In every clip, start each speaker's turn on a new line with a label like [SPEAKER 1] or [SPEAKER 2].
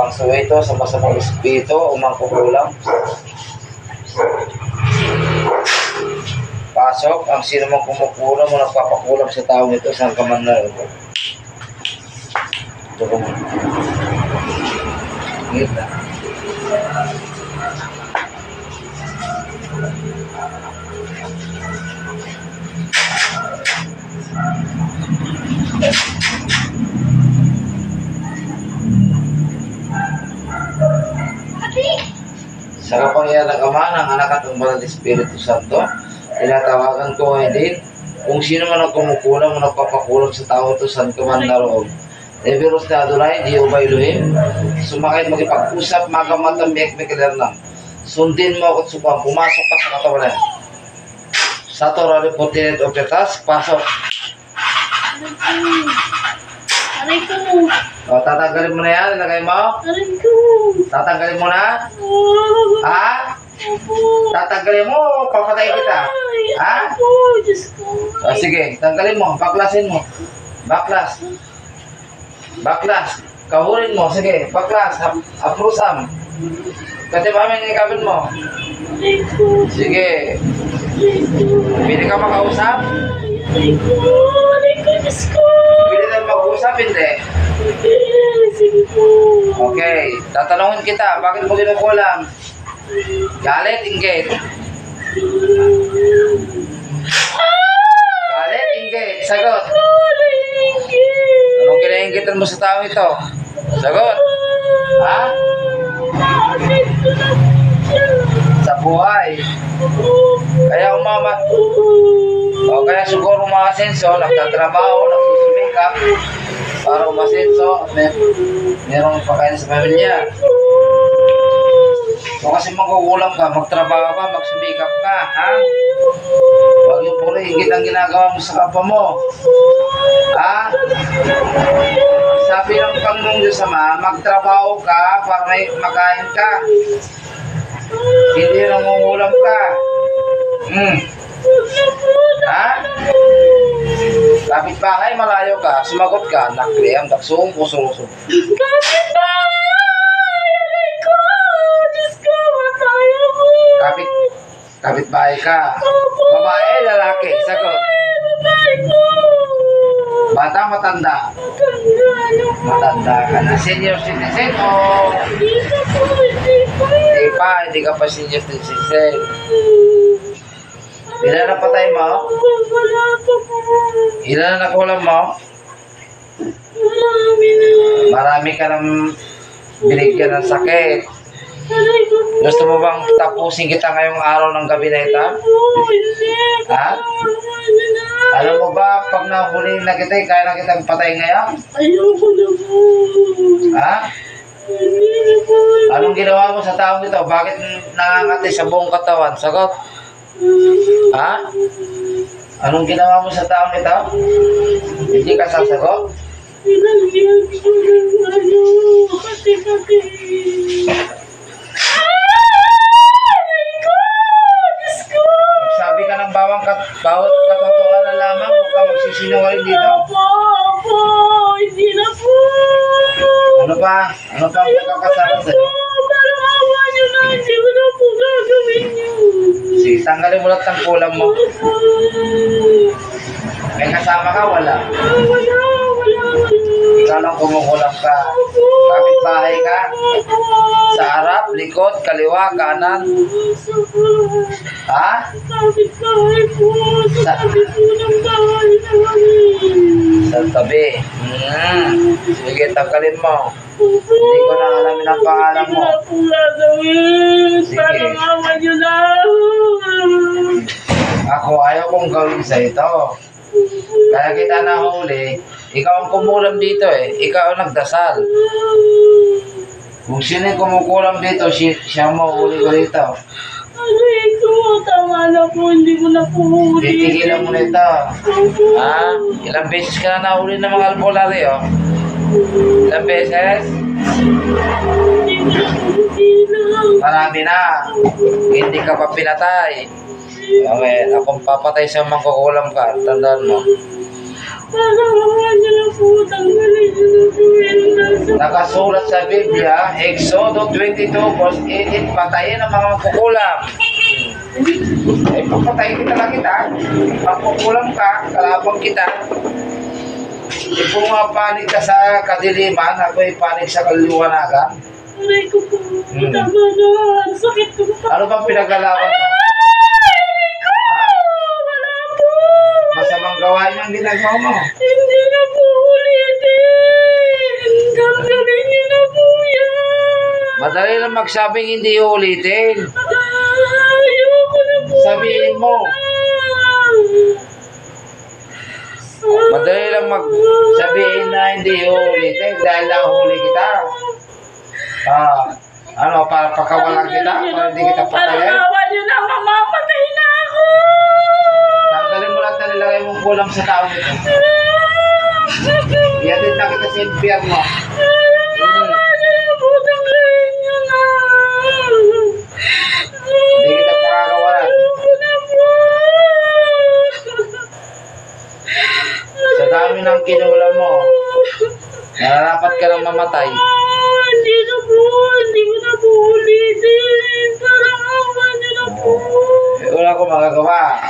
[SPEAKER 1] pangsuwi ito sa masamang espiritu o mangkukulam. Pasok ang sino mang kumukulam o nagpapakulam sa taong ito saan ka man na ito. Ito ko man. Ngit na. Sa kapangyarihan ng Ama, ng Anak at ng Banal na Espiritu Santo, tinatawagan ko ngayon din kung sino man ang kumukulam o nagpapakulam sa tao ito saan ka man naroon. Neveros na Adonai, Jehovah Elohim, sumakit magipag-usap, magamatang miyek-mekilarnang. Sundin mo at supang, pumasok ka sa katawanan. Sa Torah Reportinet of the Task, pasok.
[SPEAKER 2] Aray ko.
[SPEAKER 1] O, tatanggalin mo na yan, ilagay mo.
[SPEAKER 2] Aray ko.
[SPEAKER 1] Tatanggalin mo na. Ha?
[SPEAKER 2] Opo.
[SPEAKER 1] Tatanggalin mo, papatayin kita. Ha?
[SPEAKER 2] Opo, Diyos ko.
[SPEAKER 1] O, sige, tanggalin mo, baklasin mo. Baklas. Baklas. Kahurin mo, sige, baklas, aprusam. Katibamin ng ikabin mo.
[SPEAKER 2] Aray ko.
[SPEAKER 1] Sige.
[SPEAKER 2] Aray ko.
[SPEAKER 1] Pili ka makausap?
[SPEAKER 2] Aray ko. Aray ko, Diyos ko.
[SPEAKER 1] Pili ka mag-usap, hindi.
[SPEAKER 2] Sige po.
[SPEAKER 1] Okay, tatanungin kita, bakit mo kinukulam? Galit, inggit. Galit, inggit. Sagot. Anong kinainggitan mo sa tao ito? Sagot. Ha? Sa buhay. Kaya umamat. O kaya siguro umasenso, nagtatrabaho, nagsusumikap para umasenso at merong pagkain sa pamilya. So kasi magkukulam ka, magtrabaho ka, magsumikap ka, ha? Huwag yung puro higit ang ginagawa mo sa kapwa mo. Ha? Sabi ng Panginoong Diyos Ama, magtrabaho ka para may makain ka. Hindi nangungulam ka. Ha? Kapit-bahay, malayo ka, sumagot ka, nakriyam, daksong, kusong-kusong.
[SPEAKER 2] Kapit-bahay! Aray ko! Diyos ko, matay ako!
[SPEAKER 1] Kapit-bahay ka. Babae, lalaki, sagot.
[SPEAKER 2] Matay ko!
[SPEAKER 1] Bata, matanda. Matanda ka na. Senior citizen o?
[SPEAKER 2] Hindi po, hindi po.
[SPEAKER 1] Hindi ka pa senior citizen. Ilan na patay mo?
[SPEAKER 2] Wala pa po.
[SPEAKER 1] Ilan na nakulam mo?
[SPEAKER 2] Marami na.
[SPEAKER 1] Marami ka nang binigyan ng sakit.
[SPEAKER 2] Aray ko po.
[SPEAKER 1] Gusto mo bang tapusin kita ngayong araw ng gabi na ito?
[SPEAKER 2] Hindi.
[SPEAKER 1] Ha?
[SPEAKER 2] Ano na?
[SPEAKER 1] Alam mo ba, pag nahuli na kita, kaya na kitang patay ngayon?
[SPEAKER 2] Ayoko na po.
[SPEAKER 1] Ha?
[SPEAKER 2] Hindi na po.
[SPEAKER 1] Anong ginawa mo sa taong ito? Bakit nangangati sa buong katawan? Sagot. Ha? Anong ginawa mo sa taong ito? Hindi ka sasagot?
[SPEAKER 2] Pinagyan ko ng ano, kati-kati. Aray ko! Diyos ko!
[SPEAKER 1] Magsabi ka ng bawat katotohanan na lamang, huwag ka magsisinungaling dito.
[SPEAKER 2] Opo, hindi na po.
[SPEAKER 1] Ano pa? Ano pa ang pagkakasama sa'yo?
[SPEAKER 2] Parang awa niyo na, hindi ko na po gagawin yun.
[SPEAKER 1] Sige, tanggalin mo lahat ng kulam mo. May kasama ka, wala.
[SPEAKER 2] Wala.
[SPEAKER 1] Ikaw lang kumukulam ka. Kapit-bahay ka. Sa harap, likod, kaliwa, kanan. Ha?
[SPEAKER 2] Kapit-bahay po. Sa tabi po ng bahay namin.
[SPEAKER 1] Sa tabi. Sige, tanggalin mo. Hindi ko na alamin ang pangalan mo.
[SPEAKER 2] Hindi ko na po gagawin.
[SPEAKER 1] Sige.
[SPEAKER 2] Parang awa niyo na.
[SPEAKER 1] Ako, ayaw kong gawin sa ito. Kaya kita nahuli, ikaw ang kumulam dito eh. Ikaw ang nagdasal. Kung sino yung kumukulam dito, siya ang mahuli ko dito.
[SPEAKER 2] Aray ko, tama na po. Hindi ko na po huli.
[SPEAKER 1] Titigilan mo na ito. Ha? Ilang beses ka na nahuli ng mga albularyo? Ilang beses? Marami na. Hindi ka pa pinatay. Okay, akong papatay sa mangkukulam ka. Tandaan mo.
[SPEAKER 2] Parang awa niyo na po. Tanggalin niyo na po yung nasa
[SPEAKER 1] Nakasulat sa Biblia, Exodo 22 verse 18, patayin ang mga magkukulam. Eh, papatayin kita lang kita. Magkukulam ka, kalabang kita. Di po panig ka sa kadiliman, ako'y panig sa kaliwanagan.
[SPEAKER 2] Aray ko po. Tama na. Sakit ko po.
[SPEAKER 1] Ano bang pinaglalaban mo?
[SPEAKER 2] Aray ko. Wala po.
[SPEAKER 1] Masamang gawain ang ginagawa mo.
[SPEAKER 2] Hindi na po ulitin. Gagawin niyo na po yan.
[SPEAKER 1] Madali lang magsabing hindi ulitin.
[SPEAKER 2] Ayoko na po.
[SPEAKER 1] Sabihin mo. Madali lang magsabihin na hindi ulitin dahil nahuli kita. Ano, para pakawalan kita, para hindi kita patayin.
[SPEAKER 2] Pagkawan niyo na, mamamatay na ako.
[SPEAKER 1] Tanggalin mo lahat na nilagay mong kulam sa tao nito. Iatid na kita sa impyerno.
[SPEAKER 2] Tanggalin niyo na.
[SPEAKER 1] Hindi kita pakakawalan.
[SPEAKER 2] Ayoko na po.
[SPEAKER 1] Sa dami ng kinulam mo, nararapat ka lang mamatay.
[SPEAKER 2] Hindi na po. Hindi ko na po ulitin. Parang awa niyo na po.
[SPEAKER 1] Wala akong magagawa.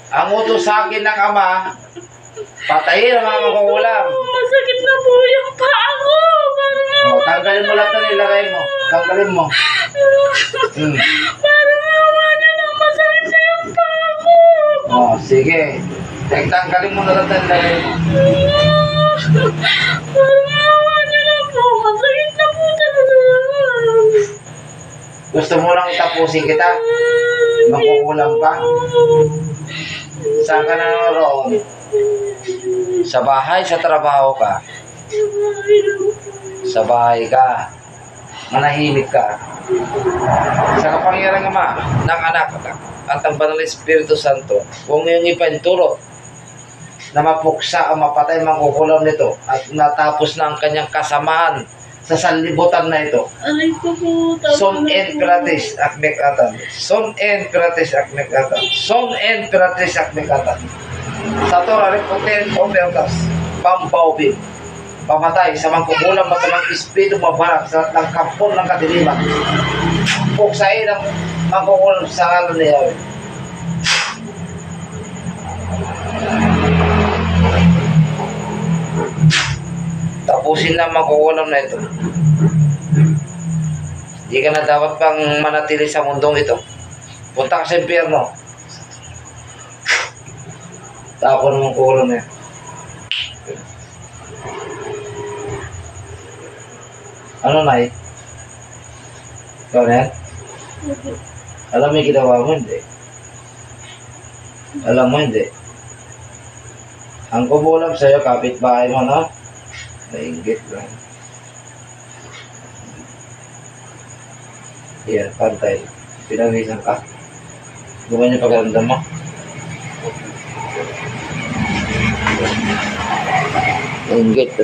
[SPEAKER 1] Ang utos sa akin ng Ama, patayin ang mga makukulam.
[SPEAKER 2] Masakit na po yung paa ko. Parang awa.
[SPEAKER 1] Tanggalin mo lahat na nilagay mo. Tanggalin mo.
[SPEAKER 2] Parang awa niyo na. Masakit na yung paa ko.
[SPEAKER 1] Sige. Tanggalin mo na lahat na nilagay mo.
[SPEAKER 2] Parang awa niyo na po. Masakit na po talaga.
[SPEAKER 1] Gusto mo lang tapusin kita? Makukulam ka? Saan ka na naroon? Sa bahay, sa trabaho ka? Sa bahay ka. Manahimik ka. Sa kapangyarihan ng Ama, ng Anak, at ang Banal na Espiritu Santo, kung iyong ipanturo na mapuksa o mapatay mangkukulam nito at natapos na ang kanyang kasamahan sa sanlibutan na ito.
[SPEAKER 2] Aray ko po.
[SPEAKER 1] Son Emperatriz Akmekatan. Son Emperatriz Akmekatan. Son Emperatriz Akmekatan. Sa Torah, Repoten, Opertas, Pampaubin. Pamatay sa mangkukulam at sa mga espiritu mabarak sa ng kampon ng kadiliman. Puksain ang mangkukulam sa ngalan ni Yahweh. Tapusin na mangkukulam na ito. Hindi ka na dapat pang manatili sa mundong ito. Punta ka sa impyerno. Tapon ng mangkukulam na yan. Ano na eh? Ikaw na yan? Alam mo yung ginawa mo, hindi. Alam mo, hindi. Ang kumulam sa'yo, kapitbahay mo, no? Nainggit lang. Yan, pantay. Pinawisan ka. Gumawa niyo pagkaramdam mo. Nainggit.